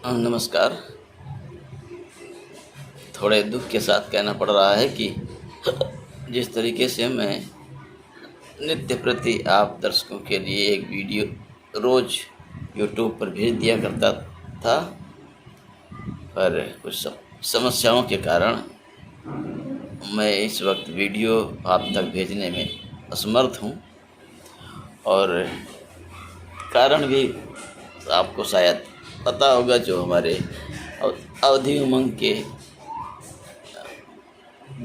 नमस्कार। थोड़े दुख के साथ कहना पड़ रहा है कि जिस तरीके से मैं नित्य प्रति आप दर्शकों के लिए एक वीडियो रोज़ यूट्यूब पर भेज दिया करता था, पर कुछ समस्याओं के कारण मैं इस वक्त वीडियो आप तक भेजने में असमर्थ हूँ। और कारण भी आपको शायद पता होगा। जो हमारे अवधि उमंग के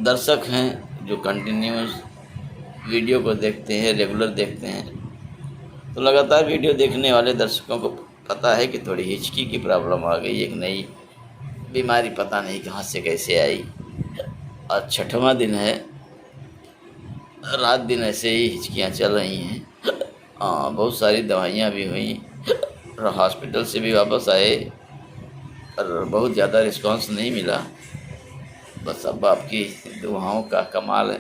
दर्शक हैं, जो कंटिन्यूस वीडियो को देखते हैं, रेगुलर देखते हैं, तो लगातार वीडियो देखने वाले दर्शकों को पता है कि थोड़ी हिचकी की प्रॉब्लम आ गई। एक नई बीमारी पता नहीं कहाँ से कैसे आई। आज 6वां दिन है, रात दिन ऐसे ही हिचकियाँ चल रही हैं। बहुत सारी दवाइयाँ भी हुई और हॉस्पिटल से भी वापस आए, पर बहुत ज़्यादा रिस्पांस नहीं मिला। बस अब आपकी दुआओं का कमाल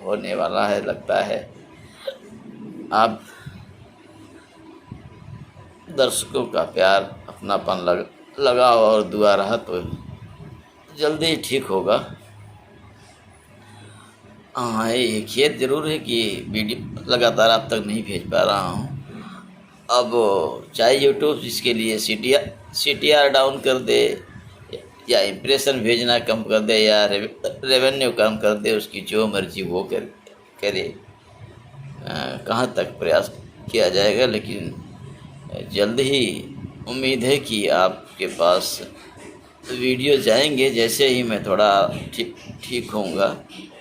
होने वाला है। लगता है आप दर्शकों का प्यार, अपनापन लगाव और दुआ रहा तो जल्दी ही ठीक होगा। हाँ, ये खेद ज़रूर है कि वीडियो लगातार आप तक नहीं भेज पा रहा हूँ। अब चाहे यूट्यूब इसके लिए CTR डाउन कर दे, या इम्प्रेशन भेजना कम कर दे, या रेवेन्यू कम कर दे, उसकी जो मर्जी वो करे। कहाँ तक प्रयास किया जाएगा, लेकिन जल्द ही उम्मीद है कि आपके पास वीडियो जाएंगे। जैसे ही मैं थोड़ा ठीक होऊंगा,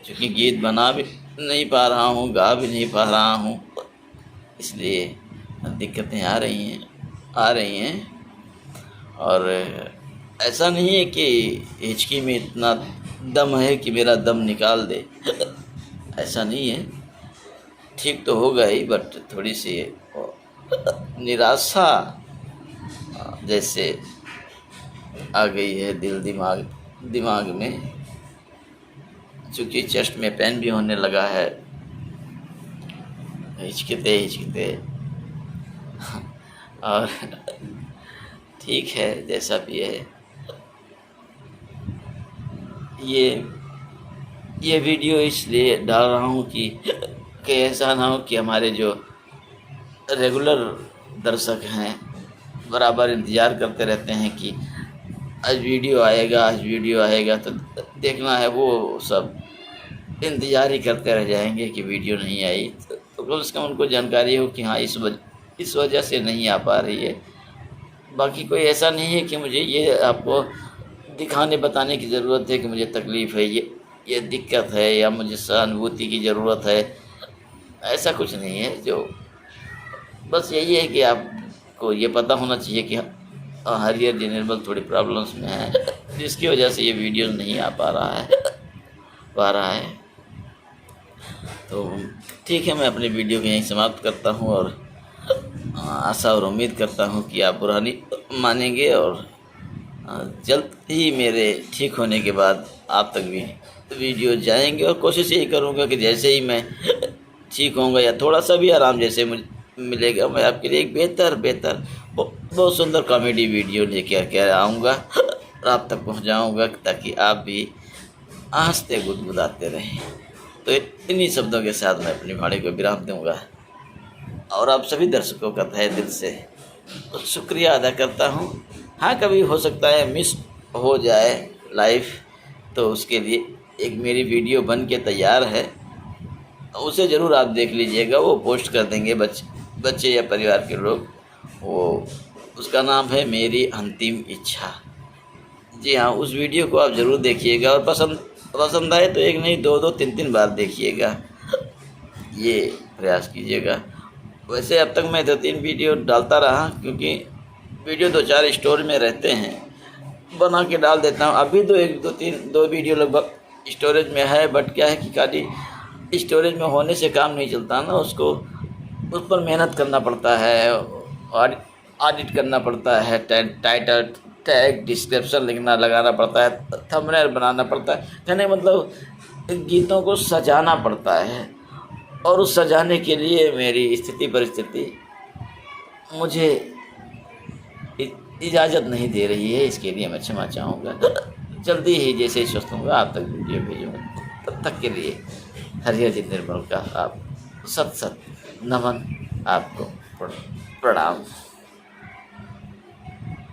क्योंकि गीत बना भी नहीं पा रहा हूँ, गा भी नहीं पा रहा हूँ, इसलिए दिक्कतें आ रही हैं। और ऐसा नहीं है कि हिचकी में इतना दम है कि मेरा दम निकाल दे, ऐसा नहीं है। ठीक तो होगा ही, बट थोड़ी सी निराशा जैसे आ गई है दिमाग में। चूँकि चेस्ट में पेन भी होने लगा है, हिचकिते और ठीक है, जैसा भी है। ये वीडियो इसलिए डाल रहा हूँ कि ऐसा ना हो कि हमारे जो रेगुलर दर्शक हैं बराबर इंतज़ार करते रहते हैं कि आज वीडियो आएगा, तो देखना है। वो सब इंतज़ार ही करते रह जाएंगे कि वीडियो नहीं आई। तो कम से कम उनको जानकारी हो कि हाँ, इस वजह से नहीं आ पा रही है। बाकी कोई ऐसा नहीं है कि मुझे ये आपको दिखाने बताने की ज़रूरत है कि मुझे तकलीफ़ है, ये दिक्कत है, या मुझे सहानुभूति की ज़रूरत है। ऐसा कुछ नहीं है। जो बस यही है कि आपको ये पता होना चाहिए कि हरियर जनरल थोड़ी प्रॉब्लम्स में है, जिसकी वजह से ये वीडियो नहीं आ पा रहा है। तो ठीक है, मैं अपने वीडियो को यहीं समाप्त करता हूँ, और आशा और उम्मीद करता हूँ कि आप बुरा नहीं मानेंगे, और जल्द ही मेरे ठीक होने के बाद आप तक भी वीडियो जाएंगे। और कोशिश यही करूँगा कि जैसे ही मैं ठीक होऊंगा, या थोड़ा सा भी आराम जैसे मुझे मिलेगा, मैं आपके लिए एक बेहतर बहुत सुंदर कॉमेडी वीडियो लेके आऊँगा और आप तक पहुँचाऊँगा, ताकि आप भी हंसते गुदगुदाते रहें। तो इन्हीं शब्दों के साथ मैं अपनी वाणी को विराम दूँगा, और आप सभी दर्शकों का तहे दिल से तो शुक्रिया अदा करता हूँ। हाँ, कभी हो सकता है मिस हो जाए लाइव, तो उसके लिए एक मेरी वीडियो बन के तैयार है, उसे ज़रूर आप देख लीजिएगा। वो पोस्ट कर देंगे बच्चे या परिवार के लोग। वो उसका नाम है मेरी अंतिम इच्छा। जी हाँ, उस वीडियो को आप ज़रूर देखिएगा, और पसंद आए तो एक नहीं, दो 3 बार देखिएगा, ये प्रयास कीजिएगा। वैसे अब तक मैं 2-3 वीडियो डालता रहा, क्योंकि वीडियो 2-4 स्टोरेज में रहते हैं, बना के डाल देता हूँ। अभी तो 2 वीडियो लगभग स्टोरेज में है, बट क्या है कि खाली स्टोरेज में होने से काम नहीं चलता ना, उसको उस पर मेहनत करना पड़ता है, ऑडिट करना पड़ता है, टाइटल टैग डिस्क्रिप्शन लगाना पड़ता है, थंबनेल बनाना पड़ता है, कहने मतलब गीतों को सजाना पड़ता है। और उस सजाने के लिए मेरी परिस्थिति मुझे इजाज़त नहीं दे रही है, इसके लिए मैं क्षमा चाहूँगा। जल्दी ही जैसे ही स्वस्थ होऊँगा आप तक वीडियो भेजूँगा। तब तक के लिए हरिहर निर्मल का आप सत सत नमन, आपको प्रणाम।